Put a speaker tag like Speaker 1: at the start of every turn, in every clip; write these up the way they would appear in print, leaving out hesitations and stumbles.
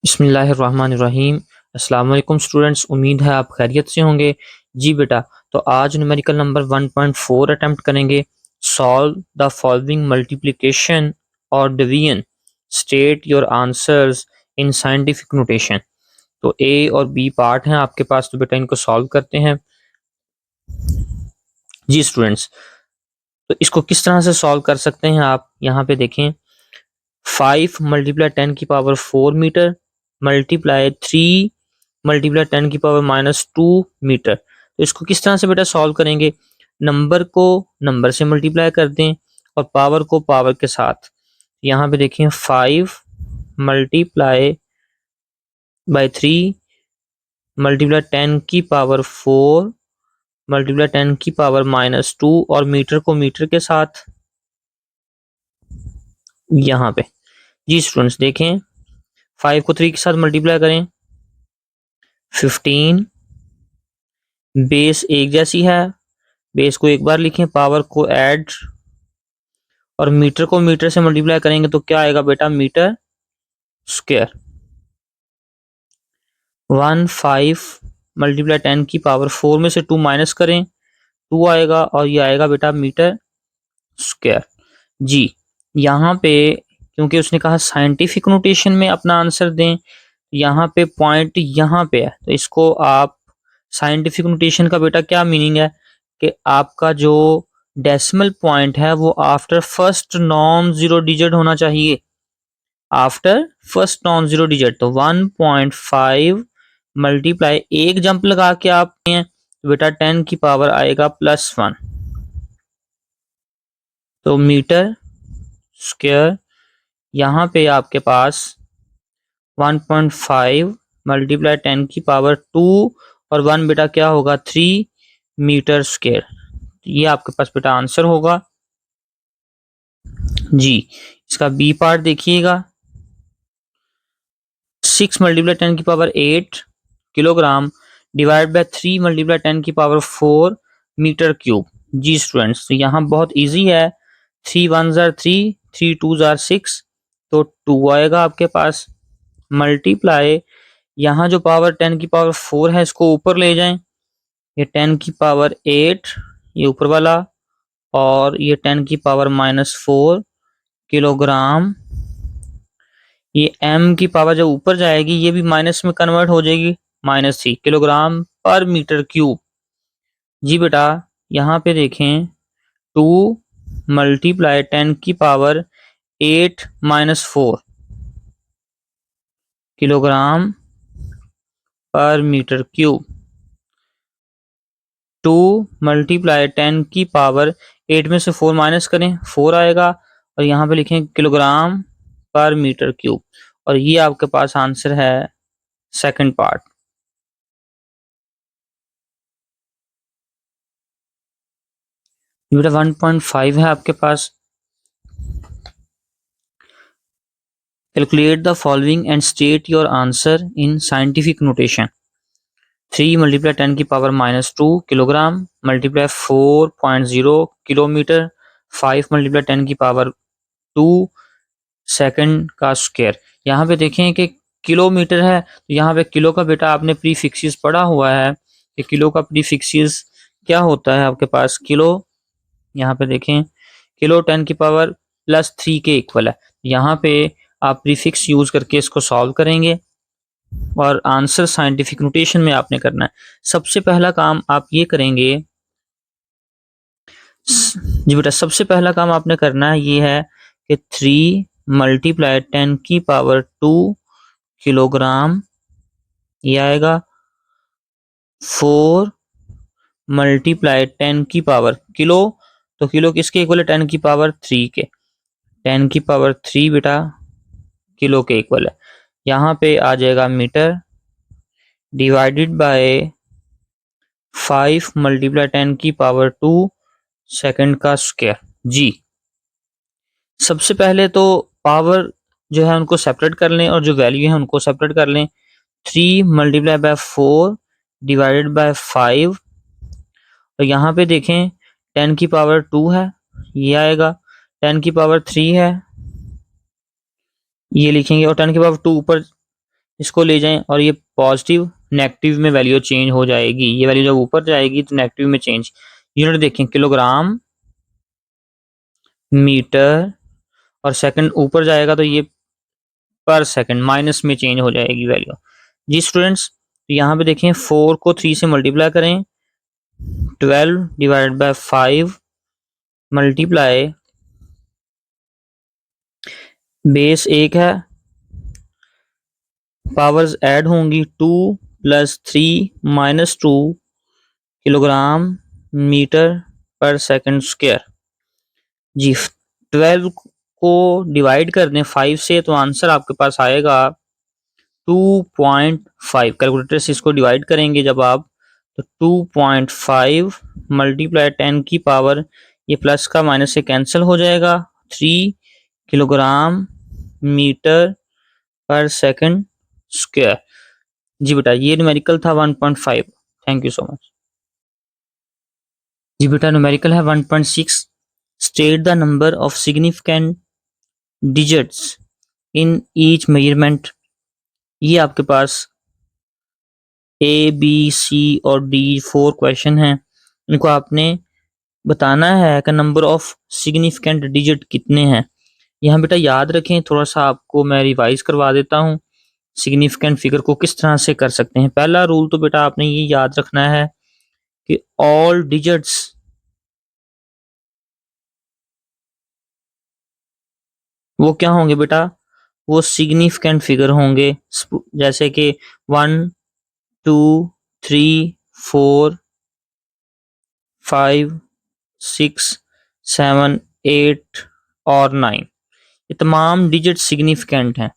Speaker 1: बिस्मिल्लाहिर्रहमानिर्रहीम। अस्सलाम वालेकुम स्टूडेंट्स, उम्मीद है आप खैरियत से होंगे। जी बेटा, तो आज न्यूमेरिकल नंबर 1.4 अटेम्प्ट करेंगे। सॉल्व द फॉलोइंग मल्टीप्लिकेशन और division, state your answers in scientific notation. तो ए और बी पार्ट हैं आपके पास, तो बेटा इनको सॉल्व करते हैं। जी स्टूडेंट्स, तो इसको किस तरह से सॉल्व कर सकते हैं आप यहाँ पे देखें। 5 मल्टीप्लाई 10 की पावर 4 मीटर मल्टीप्लाई 3 मल्टीप्लाई 10 की पावर -2 मीटर। तो इसको किस तरह से बेटा सॉल्व करेंगे। नंबर को नंबर से मल्टीप्लाई कर दें और पावर को पावर के साथ। यहाँ पे देखें 5 मल्टीप्लाई बाई 3 मल्टीप्लाई 10 की पावर 4 मल्टीप्लाई 10 की पावर -2 और मीटर को मीटर के साथ यहाँ पे। जी स्टूडेंट्स देखें, 5 को 3 के साथ मल्टीप्लाई करें 15। बेस एक जैसी है, बेस को एक बार लिखें, पावर को ऐड और मीटर को मीटर से मल्टीप्लाई करेंगे तो क्या आएगा बेटा, मीटर स्क्वायर। 15 मल्टीप्लाई 10 की पावर 4 में से 2 माइनस करें, 2 आएगा और ये आएगा बेटा मीटर स्क्वायर। जी यहाँ पे क्योंकि उसने कहा साइंटिफिक नोटेशन में अपना आंसर दें, यहाँ पे पॉइंट यहाँ पे है, तो इसको आप साइंटिफिक नोटेशन का बेटा क्या मीनिंग है कि आपका जो डेसिमल पॉइंट है वो after first non zero digit होना चाहिए। After first non zero digit, तो 1.5 मल्टीप्लाई एक जंप लगा के आप तो बेटा 10 की पावर आएगा +1, तो मीटर स्क्वायर। यहाँ पे आपके पास 1.5 मल्टीप्लाई 10 की पावर 2 और 1 बेटा क्या होगा 3 मीटर स्क्वायर। ये आपके पास बेटा आंसर होगा। जी इसका बी पार्ट देखिएगा, 6 मल्टीप्लाई 10 की power 8 kilogram divide by 3 multiply 10 की पावर 4 मीटर क्यूब। जी स्टूडेंट्स, तो यहाँ बहुत इजी है, 3 1 जार 3, 3 2 जार 6, तो 2 आएगा आपके पास। मल्टीप्लाई यहाँ जो पावर 10 की पावर 4 है इसको ऊपर ले जाएं, ये 10 की पावर 8 ये ऊपर वाला और ये 10 की पावर -4 किलोग्राम। ये m की पावर जब ऊपर जाएगी ये भी माइनस में कन्वर्ट हो जाएगी, -3 किलोग्राम पर मीटर क्यूब। जी बेटा यहाँ पे देखें 2 मल्टीप्लाई 10 की पावर 8 -4 किलोग्राम पर मीटर क्यूब। 2 मल्टीप्लाई 10 की पावर 8 में से 4 माइनस करें, 4 आएगा और यहाँ पे लिखें किलोग्राम पर मीटर क्यूब। और ये आपके पास आंसर है सेकंड पार्ट। बेटा 1.5 है आपके पास। Calculate the following and state your answer in scientific notation. 3 multiply 10 की power -2 kilogram multiply 4.0 kilometre, 5 multiply 10 की पावर 2 सेकंड का स्क्वायर। यहाँ पे देखें कि किलोमीटर है, तो यहाँ पे किलो का बेटा आपने प्रीफिक्सेस पढ़ा हुआ है कि किलो का प्रीफिक्सेस क्या होता है आपके पास। किलो यहाँ पे देखें किलो 10 की पावर +3 के इक्वल है। यहाँ पे आप प्रीफिक्स यूज करके इसको सॉल्व करेंगे और आंसर साइंटिफिक नोटेशन में आपने करना है। सबसे पहला काम आप ये करेंगे, जी बेटा सबसे पहला काम आपने करना है ये है कि 3 मल्टीप्लाई 10 की पावर 2 किलोग्राम, ये आएगा 4 मल्टीप्लाई 10 की पावर किलो, तो किलो किसके इक्वल है 10 की पावर 3 के, 10 की पावर 3 बेटा किलो के इक्वल है। यहाँ पे आ जाएगा मीटर डिवाइडेड बाय 5 मल्टीप्लाई 10 की पावर 2 सेकंड का स्क्वायर। जी सबसे पहले तो पावर जो है उनको सेपरेट कर लें और जो वैल्यू है उनको सेपरेट कर लें। 3 मल्टीप्लाई बाय 4 डिवाइडेड बाय 5, तो यहाँ पे देखें 10 की पावर 2 है, ये आएगा 10 की पावर 3 है, ये लिखेंगे और 10 की पावर 2 ऊपर इसको ले जाएं और ये पॉजिटिव नेगेटिव में वैल्यू चेंज हो जाएगी। ये वैल्यू जब ऊपर जाएगी तो नेगेटिव में चेंज। यूनिट देखें किलोग्राम, मीटर और सेकंड ऊपर जाएगा तो ये पर सेकंड माइनस में चेंज हो जाएगी वैल्यू। जी स्टूडेंट्स, तो यहाँ पे देखें 4 को 3 से मल्टीप्लाई करें, 12 डिवाइडेड बाय 5 मल्टीप्लाई बेस 1 है, पावर्स ऐड होंगी 2 + 3 - 2 kilogram metre per second square. जी 12 को डिवाइड कर दें 5 से तो आंसर आपके पास आएगा 2.5। कैलकुलेटर से इसको डिवाइड करेंगे जब आप तो 2.5 मल्टीप्लाई 10 की पावर, ये प्लस का माइनस से कैंसिल हो जाएगा, 3 kilogram metre per second square. जी बेटा ये न्यूमेरिकल था 1.5। Thank you so much. जी बेटा न्यूमेरिकल है 1.6। State the number of significant digits in each measurement. ये आपके पास ए बी सी और डी 4 क्वेश्चन हैं। इनको आपने बताना है कि नंबर ऑफ सिग्निफिकेंट डिजिट कितने हैं। यहाँ बेटा याद रखें, थोड़ा सा आपको मैं रिवाइज करवा देता हूँ सिग्निफिकेंट फिगर को किस तरह से कर सकते हैं। पहला रूल तो बेटा आपने ये याद रखना है कि ऑल डिजिट्स वो क्या होंगे बेटा, वो सिग्निफिकेंट फिगर होंगे। जैसे कि 1 2 3 4 5 6 7 8 और 9, ये तमाम डिजिट सिग्निफिकेंट हैं।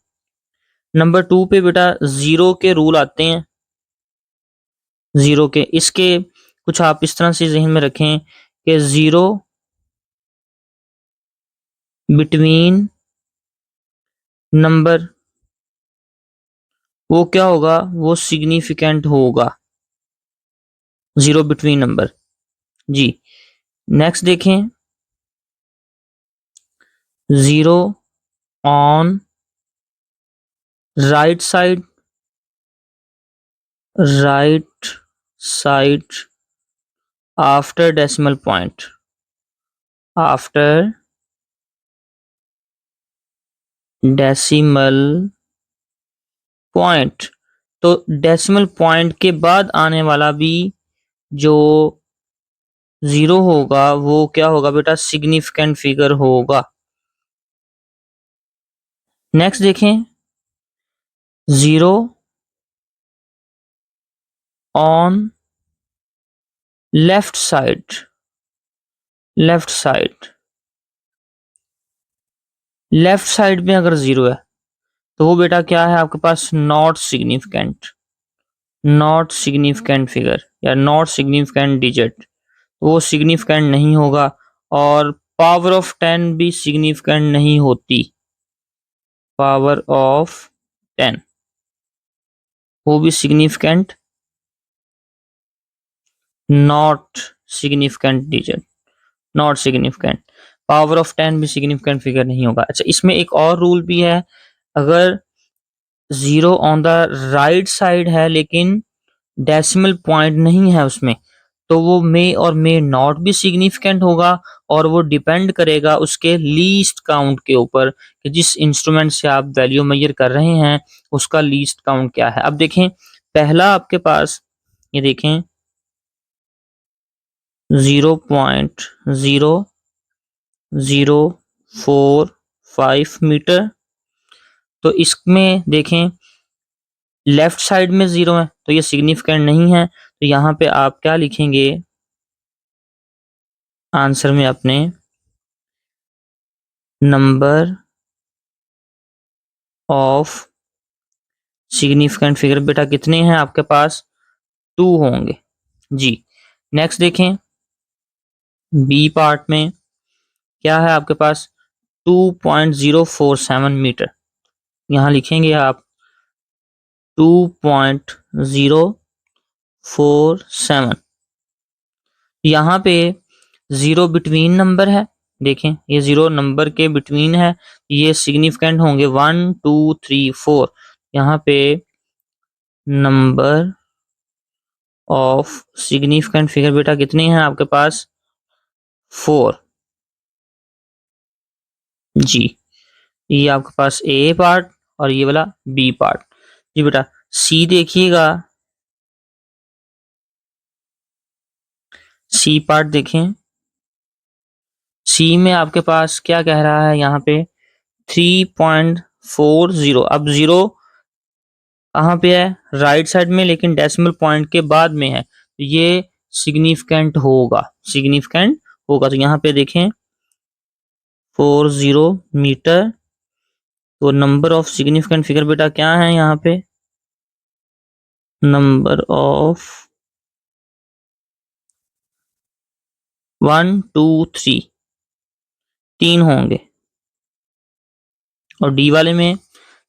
Speaker 1: नंबर 2 पे बेटा जीरो के रूल आते हैं। जीरो के इसके कुछ आप इस तरह से जहन में रखें कि जीरो बिटवीन नंबर वो क्या होगा, वो सिग्निफिकेंट होगा, जीरो बिटवीन नंबर। जी नेक्स्ट देखें, zero on right side, right side after decimal point, after decimal point. तो डेसिमल पॉइंट के बाद आने वाला भी जो जीरो होगा वो क्या होगा बेटा, सिग्निफिकेंट फिगर होगा। नेक्स्ट देखें, zero on left side, left side, left side में अगर जीरो है तो वो बेटा क्या है आपके पास, not significant, not significant figure या नॉट सिग्निफिकेंट डिजिट, वो सिग्निफिकेंट नहीं होगा। और पावर ऑफ 10 भी सिग्निफिकेंट नहीं होती, पावर ऑफ 10 वो भी significant, not significant digit, not significant. Power of 10 भी सिग्निफिकेंट फिगर नहीं होगा। अच्छा इसमें एक और रूल भी है, अगर zero on the right side है लेकिन डेसिमल पॉइंट नहीं है उसमें, तो वो मे और मे नॉट भी सिग्निफिकेंट होगा। और वो डिपेंड करेगा उसके लीस्ट काउंट के ऊपर कि जिस इंस्ट्रूमेंट से आप वैल्यू मेजर कर रहे हैं उसका लीस्ट काउंट क्या है। अब देखें पहला आपके पास ये देखें 0.0045 मीटर, तो इसमें देखें लेफ्ट साइड में जीरो है तो ये सिग्निफिकेंट नहीं है। तो यहाँ पे आप क्या लिखेंगे आंसर में अपने, नंबर ऑफ सिग्निफिकेंट फिगर बेटा कितने हैं आपके पास, 2 होंगे। जी नेक्स्ट देखें, बी पार्ट में क्या है आपके पास, 2.047 मीटर। यहाँ लिखेंगे आप 2.047। यहाँ पे जीरो बिटवीन नंबर है, देखें ये जीरो नंबर के बिटवीन है, ये सिग्निफिकेंट होंगे 1 2 3 4। यहाँ पे नंबर ऑफ सिग्निफिकेंट फिगर बेटा कितनी है आपके पास? 4। जी, ये आपके पास ए पार्ट और ये वाला बी पार्ट। जी बेटा सी देखिएगा, सी पार्ट देखें। सी में आपके पास क्या कह रहा है यहाँ पे? 3.40। अब जीरो कहाँ पे है? राइट साइड में, लेकिन डेसिमल पॉइंट के बाद में है, तो ये सिग्निफिकेंट होगा, सिग्निफिकेंट होगा। तो यहाँ पे देखें 40 मीटर, तो नंबर ऑफ सिग्निफिकेंट फिगर बेटा क्या है यहाँ पे? नंबर ऑफ 1 2 3, 3 होंगे। और डी वाले में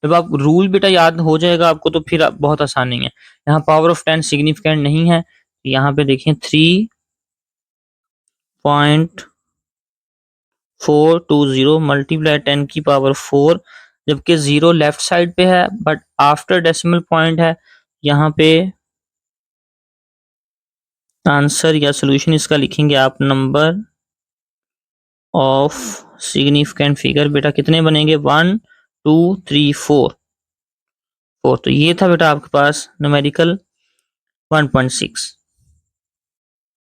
Speaker 1: जब आप रूल बेटा याद हो जाएगा आपको, तो फिर बहुत आसानी है। यहाँ पावर ऑफ 10 सिग्निफिकेंट नहीं है, यहाँ पे देखें 3.420 मल्टीप्लाई 10 की पावर 4, जबकि जीरो लेफ्ट साइड पे है बट आफ्टर डेसिमल पॉइंट है। यहाँ पे आंसर या सोल्यूशन इसका लिखेंगे आप, नंबर ऑफ सिग्निफिकेंट फिगर बेटा कितने बनेंगे? 1 2 3 4। तो ये था बेटा आपके पास न्यूमेरिकल 1.6।